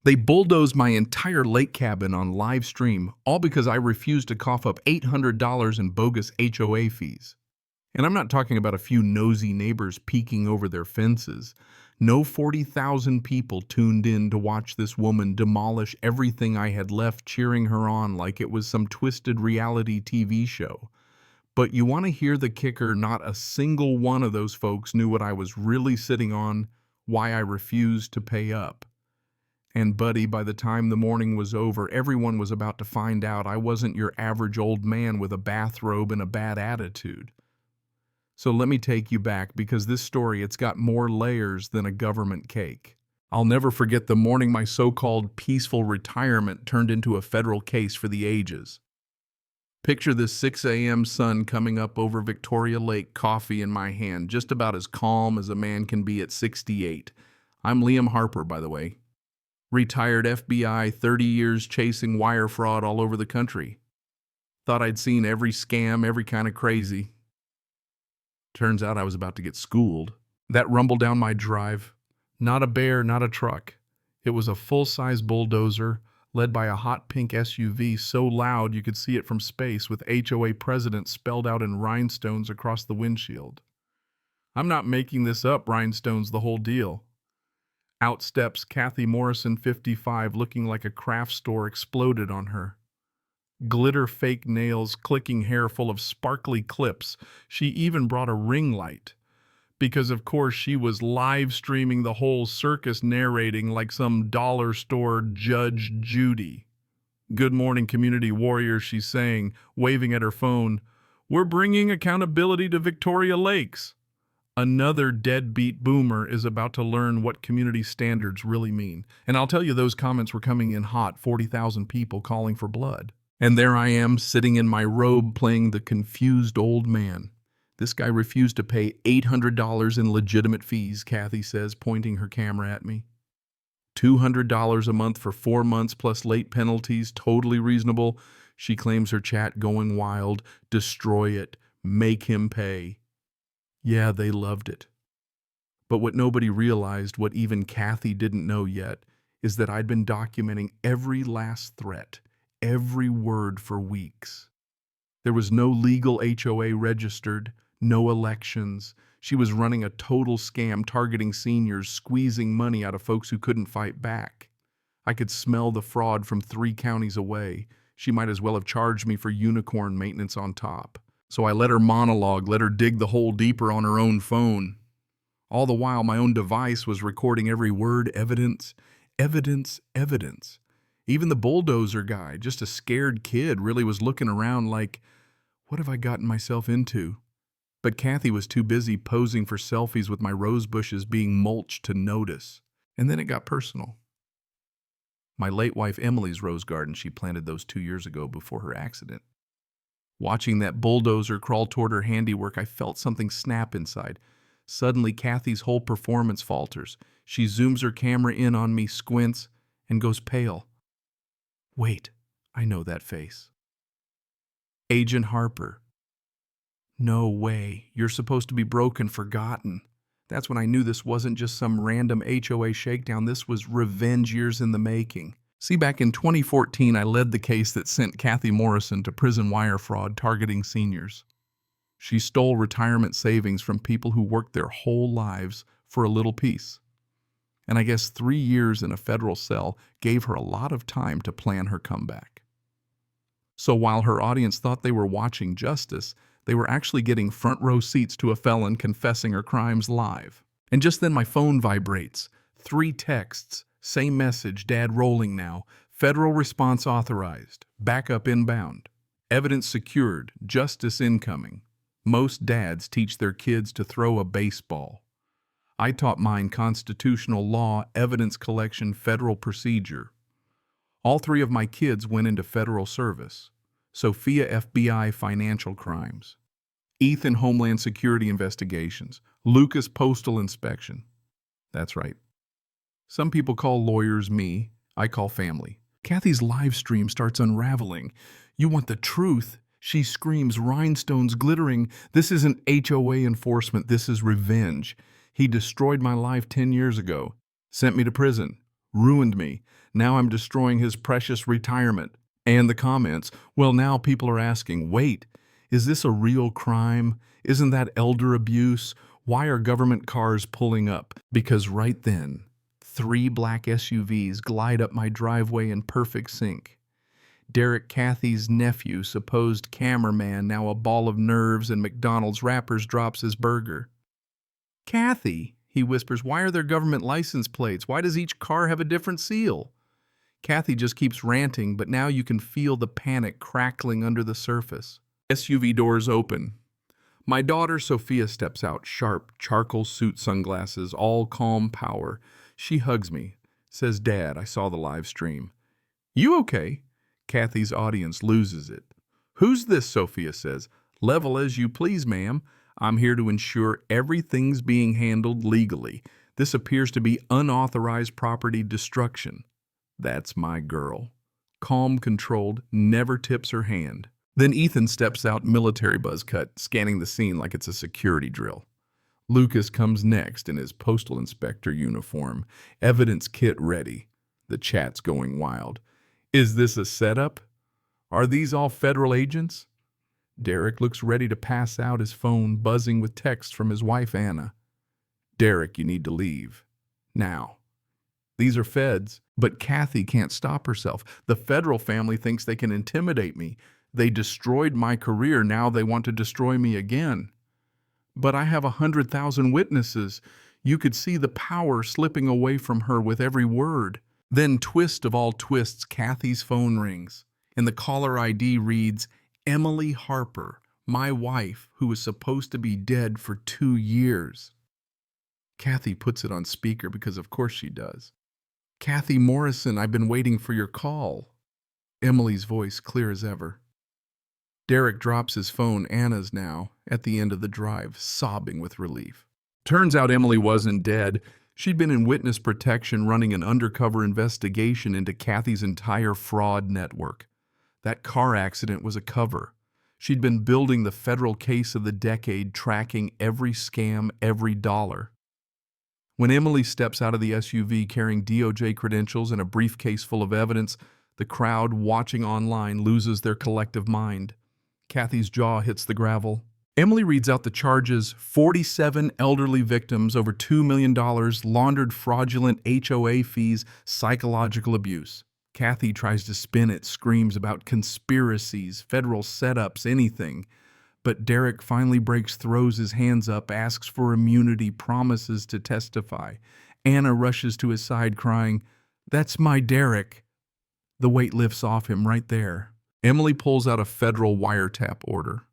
They bulldozed my entire lake cabin on live stream, all because I refused to cough up $800 in bogus HOA fees. And I'm not talking about a few nosy neighbors peeking over their fences. No 40,000 people tuned in to watch this woman demolish everything I had left, cheering her on like it was some twisted reality TV show. But you want to hear the kicker? Not a single one of those folks knew what I was really sitting on, why I refused to pay up. And buddy, by the time the morning was over, everyone was about to find out I wasn't your average old man with a bathrobe and a bad attitude. So let me take you back, because this story, it's got more layers than a government cake. I'll never forget the morning my so-called peaceful retirement turned into a federal case for the ages. Picture this 6 a.m. sun coming up over Victoria Lake, coffee in my hand, just about as calm as a man can be at 68. I'm Liam Harper, by the way. Retired FBI, 30 years chasing wire fraud all over the country. Thought I'd seen every scam, every kind of crazy. Turns out I was about to get schooled. That rumbled down my drive. Not a bear, not a truck. It was a full-size bulldozer led by a hot pink SUV so loud you could see it from space, with HOA president spelled out in rhinestones across the windshield. I'm not making this up, rhinestones the whole deal. Out steps Kathy Morrison, 55, looking like a craft store exploded on her. Glitter fake nails, clicking hair full of sparkly clips. She even brought a ring light, because of course she was live streaming the whole circus, narrating like some dollar store Judge Judy. "Good morning, community warriors," she's saying, waving at her phone. "We're bringing accountability to Victoria Lakes." Another deadbeat boomer is about to learn what community standards really mean. And I'll tell you, those comments were coming in hot, 40,000 people calling for blood. And there I am, sitting in my robe, playing the confused old man. This guy refused to pay $800 in legitimate fees, Kathy says, pointing her camera at me. $200 a month for 4 months plus late penalties, totally reasonable. She claims her chat going wild. Destroy it. Make him pay. Yeah, they loved it. But what nobody realized, what even Kathy didn't know yet, is that I'd been documenting every last threat, every word, for weeks. There was no legal HOA registered, no elections. She was running a total scam, targeting seniors, squeezing money out of folks who couldn't fight back. I could smell the fraud from 3 counties away. She might as well have charged me for unicorn maintenance on top. So I let her monologue, let her dig the hole deeper on her own phone. All the while, my own device was recording every word, evidence, evidence, evidence. Even the bulldozer guy, just a scared kid, really was looking around like, what have I gotten myself into? But Kathy was too busy posing for selfies with my rose bushes being mulched to notice. And then it got personal. My late wife Emily's rose garden, she planted those 2 years ago before her accident. Watching that bulldozer crawl toward her handiwork, I felt something snap inside. Suddenly, Kathy's whole performance falters. She zooms her camera in on me, squints, and goes pale. Wait, I know that face. Agent Harper. No way, you're supposed to be broken, forgotten. That's when I knew this wasn't just some random HOA shakedown. This was revenge years in the making. See, back in 2014, I led the case that sent Kathy Morrison to prison wire fraud targeting seniors. She stole retirement savings from people who worked their whole lives for a little piece. And I guess 3 years in a federal cell gave her a lot of time to plan her comeback. So while her audience thought they were watching justice, they were actually getting front row seats to a felon confessing her crimes live. And just then my phone vibrates. 3 texts. Same message, Dad rolling now. Federal response authorized. Backup inbound. Evidence secured. Justice incoming. Most dads teach their kids to throw a baseball. I taught mine constitutional law, evidence collection, federal procedure. All 3 of my kids went into federal service. Sophia, FBI, financial crimes. Ethan, Homeland Security investigations. Lucas, postal inspection. That's right. Some people call lawyers me. I call family. Kathy's live stream starts unraveling. You want the truth? She screams, rhinestones glittering. This isn't HOA enforcement. This is revenge. He destroyed my life 10 years ago. Sent me to prison. Ruined me. Now I'm destroying his precious retirement. And the comments, well, now people are asking, wait, is this a real crime? Isn't that elder abuse? Why are government cars pulling up? Because right then, 3 black SUVs glide up my driveway in perfect sync. Derek Cathy's nephew, supposed cameraman, now a ball of nerves and McDonald's wrappers, drops his burger. Cathy, he whispers, why are there government license plates? Why does each car have a different seal? Cathy just keeps ranting, but now you can feel the panic crackling under the surface. SUV doors open. My daughter Sophia steps out, sharp, charcoal suit sunglasses, all calm power. She hugs me, says, Dad, I saw the live stream. You okay? Cathy's audience loses it. Who's this? Sophia says. Level as you please, ma'am. I'm here to ensure everything's being handled legally. This appears to be unauthorized property destruction. That's my girl. Calm, controlled, never tips her hand. Then Ethan steps out, military buzz cut, scanning the scene like it's a security drill. Lucas comes next in his postal inspector uniform, evidence kit ready. The chat's going wild. Is this a setup? Are these all federal agents? Derek looks ready to pass out, his phone buzzing with texts from his wife, Anna. Derek, you need to leave. Now. These are feds, but Cathy can't stop herself. The federal family thinks they can intimidate me. They destroyed my career, now they want to destroy me again. But I have 100,000 witnesses. You could see the power slipping away from her with every word. Then, twist of all twists, Cathy's phone rings, and the caller ID reads, Emily Harper, my wife, who was supposed to be dead for 2 years. Cathy puts it on speaker because of course she does. Cathy Morrison, I've been waiting for your call. Emily's voice clear as ever. Derek drops his phone, Anna's now, at the end of the drive, sobbing with relief. Turns out Emily wasn't dead. She'd been in witness protection running an undercover investigation into Cathy's entire fraud network. That car accident was a cover. She'd been building the federal case of the decade, tracking every scam, every dollar. When Emily steps out of the SUV carrying DOJ credentials and a briefcase full of evidence, the crowd watching online loses their collective mind. Cathy's jaw hits the gravel. Emily reads out the charges: 47 elderly victims, over $2 million, laundered fraudulent HOA fees, psychological abuse. Cathy tries to spin it, screams about conspiracies, federal setups, anything. But Derek finally breaks, throws his hands up, asks for immunity, promises to testify. Anna rushes to his side crying, That's my Derek. The weight lifts off him right there. Emily pulls out a federal wiretap order.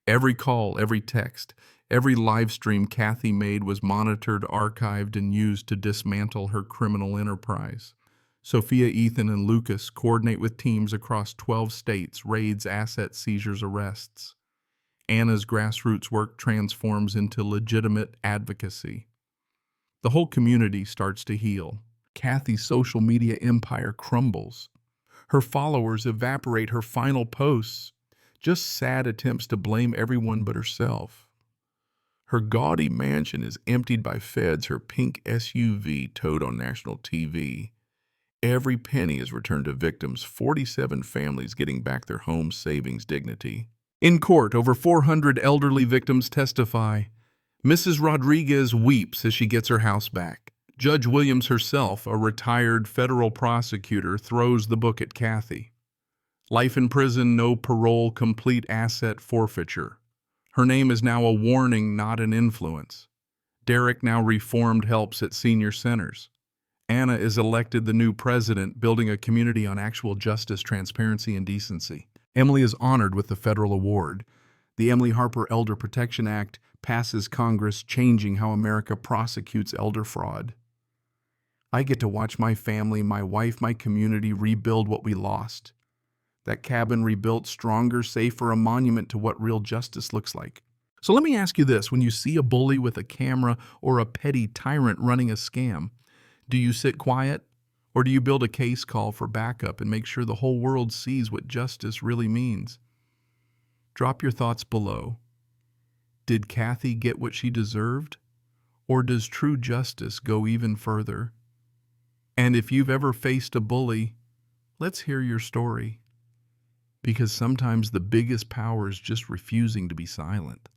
Every call, every text, every live stream Cathy made was monitored, archived, and used to dismantle her criminal enterprise. Sophia, Ethan, and Lucas coordinate with teams across 12 states, raids, asset seizures, arrests. Anna's grassroots work transforms into legitimate advocacy. The whole community starts to heal. Cathy's social media empire crumbles. Her followers evaporate, her final posts, just sad attempts to blame everyone but herself. Her gaudy mansion is emptied by feds, her pink SUV towed on national TV. Every penny is returned to victims, 47 families getting back their home savings dignity. In court, over 400 elderly victims testify. Mrs. Rodriguez weeps as she gets her house back. Judge Williams herself, a retired federal prosecutor, throws the book at Cathy. Life in prison, no parole, complete asset forfeiture. Her name is now a warning, not an influence. Derek, now reformed, helps at senior centers. Anna is elected the new president, building a community on actual justice, transparency, and decency. Emily is honored with the federal award. The Emily Harper Elder Protection Act passes Congress, changing how America prosecutes elder fraud. I get to watch my family, my wife, my community rebuild what we lost. That cabin rebuilt, stronger, safer, a monument to what real justice looks like. So let me ask you this: when you see a bully with a camera or a petty tyrant running a scam, do you sit quiet, or do you build a case, call for backup, and make sure the whole world sees what justice really means? Drop your thoughts below. Did Cathy get what she deserved? Or does true justice go even further? And if you've ever faced a bully, let's hear your story. Because sometimes the biggest power is just refusing to be silent.